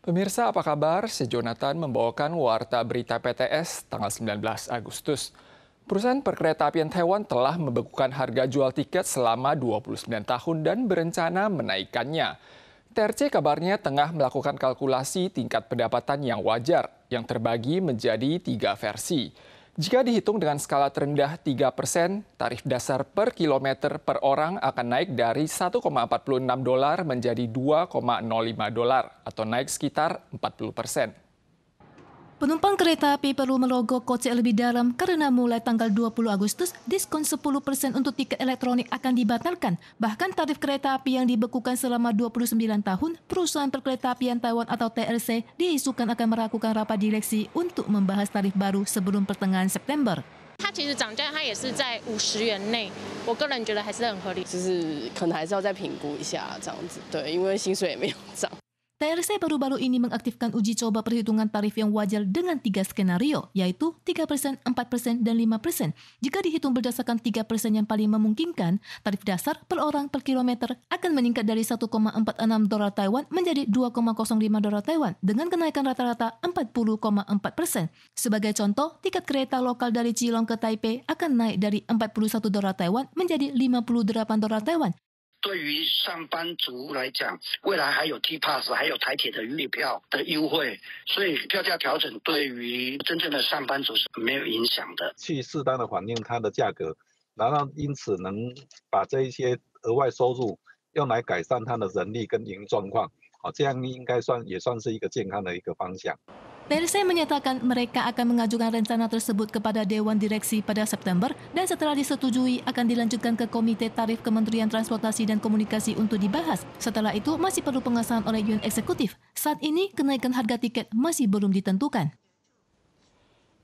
Pemirsa, apa kabar? Saya Jonathan membawakan Warta Berita PTS tanggal 19 Agustus. Perusahaan perkeretaapian Taiwan telah membekukan harga jual tiket selama 29 tahun dan berencana menaikkannya. TRC kabarnya tengah melakukan kalkulasi tingkat pendapatan yang wajar, yang terbagi menjadi 3 versi. Jika dihitung dengan skala terendah 3%, tarif dasar per kilometer per orang akan naik dari 1,46 dolar menjadi 2,05 dolar atau naik sekitar 40%. Penumpang kereta api perlu merogoh kocek lebih dalam karena mulai tanggal 20 Agustus, diskon 10% untuk tiket elektronik akan dibatalkan. Bahkan tarif kereta api yang dibekukan selama 29 tahun, perusahaan perkeretaapian Taiwan atau TRC diisukan akan melakukan rapat direksi untuk membahas tarif baru sebelum pertengahan September. 它其实涨价，它也是在50元内，我个人觉得还是很合理。就是可能还是要再评估一下这样子，对，因为薪水也没有涨。TRC baru-baru ini mengaktifkan uji coba perhitungan tarif yang wajar dengan 3 skenario, yaitu 3%, 4%, dan 5%. Jika dihitung berdasarkan 3% yang paling memungkinkan, tarif dasar per orang per kilometer akan meningkat dari 1,46 dolar Taiwan menjadi 2,05 dolar Taiwan dengan kenaikan rata-rata 40,4%. Sebagai contoh, tiket kereta lokal dari Cilong ke Taipei akan naik dari 41 dolar Taiwan menjadi 58 dolar Taiwan. 对于上班族来讲，未来还有 T-Pass， 还有台铁的月票的优惠，所以票价调整对于真正的上班族是没有影响的。去适当的反映它的价格，然后因此能把这一些额外收入用来改善它的人力跟营运状况，这样应该也算是一个健康的一个方向。TRC menyatakan mereka akan mengajukan rencana tersebut kepada Dewan Direksi pada September dan setelah disetujui akan dilanjutkan ke Komite Tarif Kementerian Transportasi dan Komunikasi untuk dibahas. Setelah itu masih perlu pengesahan oleh Yuan Eksekutif. Saat ini kenaikan harga tiket masih belum ditentukan.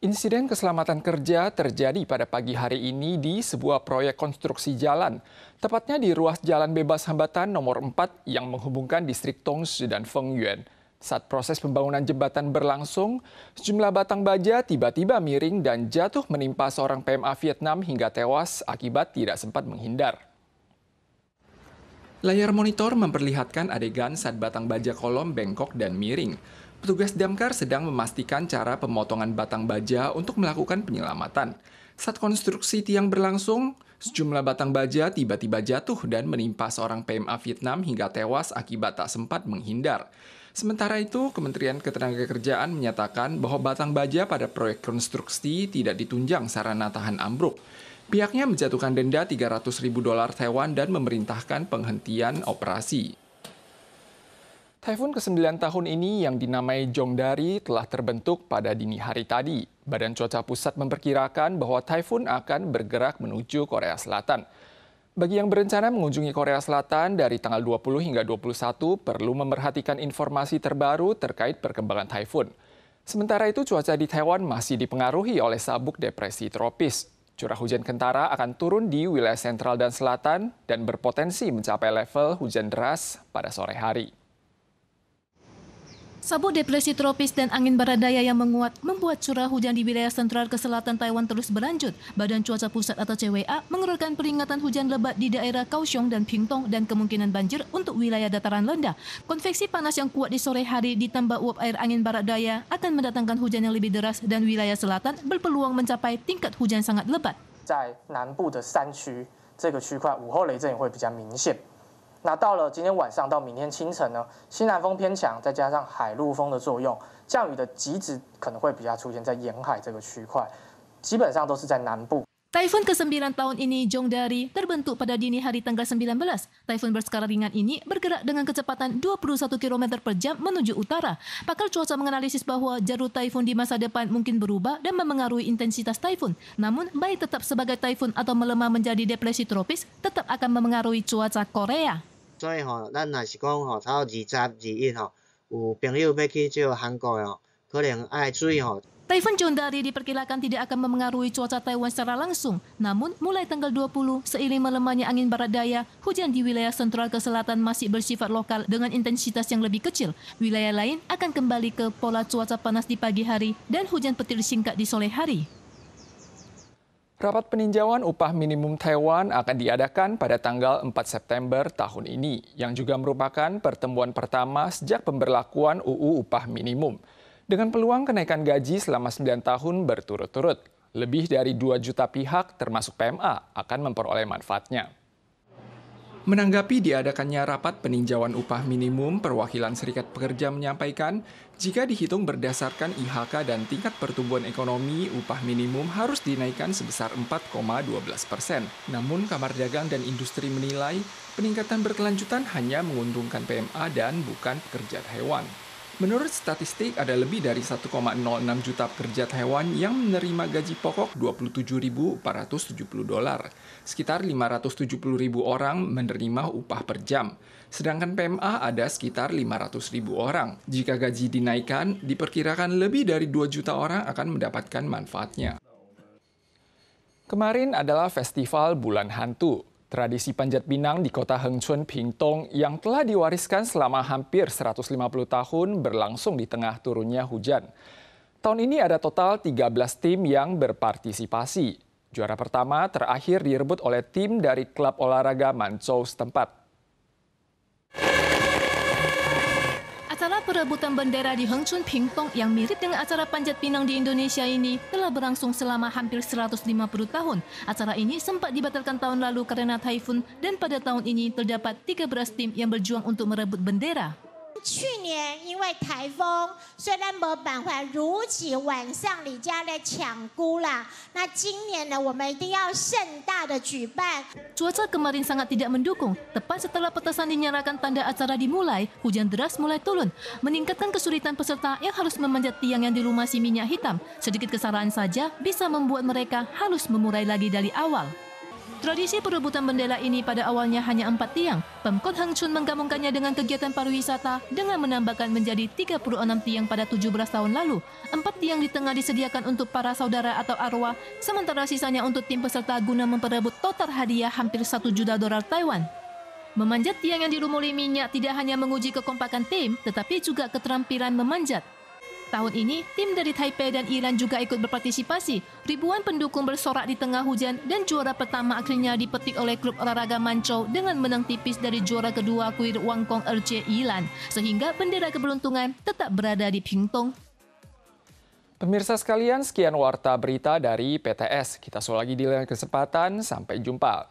Insiden keselamatan kerja terjadi pada pagi hari ini di sebuah proyek konstruksi jalan, tepatnya di ruas jalan bebas hambatan nomor 4 yang menghubungkan distrik Tongshi dan Fengyuan. Saat proses pembangunan jembatan berlangsung, sejumlah batang baja tiba-tiba miring dan jatuh menimpa seorang PMA Vietnam hingga tewas akibat tidak sempat menghindar. Layar monitor memperlihatkan adegan saat batang baja kolom bengkok dan miring. Petugas damkar sedang memastikan cara pemotongan batang baja untuk melakukan penyelamatan. Saat konstruksi tiang berlangsung, sejumlah batang baja tiba-tiba jatuh dan menimpa seorang PMA Vietnam hingga tewas akibat tak sempat menghindar. Sementara itu, Kementerian Ketenagakerjaan menyatakan bahwa batang baja pada proyek konstruksi tidak ditunjang sarana tahan ambruk. Pihaknya menjatuhkan denda 300.000 dolar Taiwan dan memerintahkan penghentian operasi. Taifun ke-9 tahun ini yang dinamai Jongdari telah terbentuk pada dini hari tadi. Badan Cuaca Pusat memperkirakan bahwa taifun akan bergerak menuju Korea Selatan. Bagi yang berencana mengunjungi Korea Selatan dari tanggal 20 hingga 21 perlu memerhatikan informasi terbaru terkait perkembangan taifun. Sementara itu cuaca di Taiwan masih dipengaruhi oleh sabuk depresi tropis. Curah hujan kentara akan turun di wilayah sentral dan selatan dan berpotensi mencapai level hujan deras pada sore hari. Sabuk depresi tropis dan angin barat daya yang menguat membuat curah hujan di wilayah sentral ke selatan Taiwan terus berlanjut. Badan Cuaca Pusat atau CWA mengeluarkan peringatan hujan lebat di daerah Kaohsiung dan Pingtung dan kemungkinan banjir untuk wilayah dataran rendah. Konveksi panas yang kuat di sore hari ditambah uap air angin barat daya akan mendatangkan hujan yang lebih deras dan wilayah selatan berpeluang mencapai tingkat hujan sangat lebat. 在南部的山区，这个区块午后雷阵也会比较明显。那到了今天晚上到明天清晨呢，西南风偏强，再加上海陆风的作用，降雨的极值可能会比较出现在沿海这个区块，基本上都是在南部。 Taifun ke-9 tahun ini, Jongdari, terbentuk pada dini hari tanggal 19. Taifun berskala ringan ini bergerak dengan kecepatan 21 km per jam menuju utara. Pakar cuaca menganalisis bahwa jalur taifun di masa depan mungkin berubah dan memengaruhi intensitas taifun. Namun, baik tetap sebagai taifun atau melemah menjadi depresi tropis, tetap akan memengaruhi cuaca Korea. 所以咱若是讲超20、21有朋友要去这韩国可能爱注意 Taifun Jongdari diperkirakan tidak akan memengaruhi cuaca Taiwan secara langsung. Namun, mulai tanggal 20, seiring melemahnya angin barat daya, hujan di wilayah sentral ke selatan masih bersifat lokal dengan intensitas yang lebih kecil. Wilayah lain akan kembali ke pola cuaca panas di pagi hari dan hujan petir singkat di sore hari. Rapat peninjauan upah minimum Taiwan akan diadakan pada tanggal 4 September tahun ini, yang juga merupakan pertemuan pertama sejak pemberlakuan UU Upah Minimum. Dengan peluang kenaikan gaji selama 9 tahun berturut-turut, lebih dari 2 juta pihak termasuk PMA akan memperoleh manfaatnya. Menanggapi diadakannya rapat peninjauan upah minimum, perwakilan Serikat Pekerja menyampaikan, jika dihitung berdasarkan IHK dan tingkat pertumbuhan ekonomi, upah minimum harus dinaikkan sebesar 4,12%. Namun, Kamar Dagang dan Industri menilai peningkatan berkelanjutan hanya menguntungkan PMA dan bukan pekerja Taiwan. Menurut statistik, ada lebih dari 1,06 juta pekerja Taiwan yang menerima gaji pokok $27.470. Sekitar 570.000 orang menerima upah per jam. Sedangkan PMA ada sekitar 500.000 orang. Jika gaji dinaikkan, diperkirakan lebih dari 2 juta orang akan mendapatkan manfaatnya. Kemarin adalah Festival Bulan Hantu. Tradisi panjat pinang di kota Hengchun, Pingtung yang telah diwariskan selama hampir 150 tahun berlangsung di tengah turunnya hujan. Tahun ini ada total 13 tim yang berpartisipasi. Juara pertama terakhir direbut oleh tim dari klub olahraga Manzhou setempat. Acara perebutan bendera di Hengchun, Pingtung yang mirip dengan acara panjat pinang di Indonesia ini telah berlangsung selama hampir 150 tahun. Acara ini sempat dibatalkan tahun lalu karena taifun dan pada tahun ini terdapat 13 tim yang berjuang untuk merebut bendera. 去年因为台风，虽然没办法如期晚上李家来抢孤啦，那今年呢，我们一定要盛大的举办。 Cuaca kemarin sangat tidak mendukung. Tepat setelah petasan dinyalakan tanda acara dimulai, hujan deras mulai turun, meningkatkan kesulitan peserta yang harus memanjat tiang yang dilumasi minyak hitam. Sedikit kesalahan saja bisa membuat mereka harus memulai lagi dari awal. Tradisi perebutan bendera ini pada awalnya hanya 4 tiang. Pemkot Hengchun menggabungkannya dengan kegiatan pariwisata dengan menambahkan menjadi 36 tiang pada 17 tahun lalu. 4 tiang di tengah disediakan untuk para saudara atau arwah, sementara sisanya untuk tim peserta guna memperebut total hadiah hampir $1 juta Taiwan. Memanjat tiang yang dilumuri minyak tidak hanya menguji kekompakan tim, tetapi juga keterampilan memanjat. Tahun ini, tim dari Taipei dan Iran juga ikut berpartisipasi. Ribuan pendukung bersorak di tengah hujan dan juara pertama akhirnya dipetik oleh klub olahraga Manzhou dengan menang tipis dari juara kedua kuil Wangkong RC Ilan, sehingga bendera keberuntungan tetap berada di Pingtung. Pemirsa sekalian, sekian warta berita dari PTS. Kita selalu lagi di lain kesempatan. Sampai jumpa.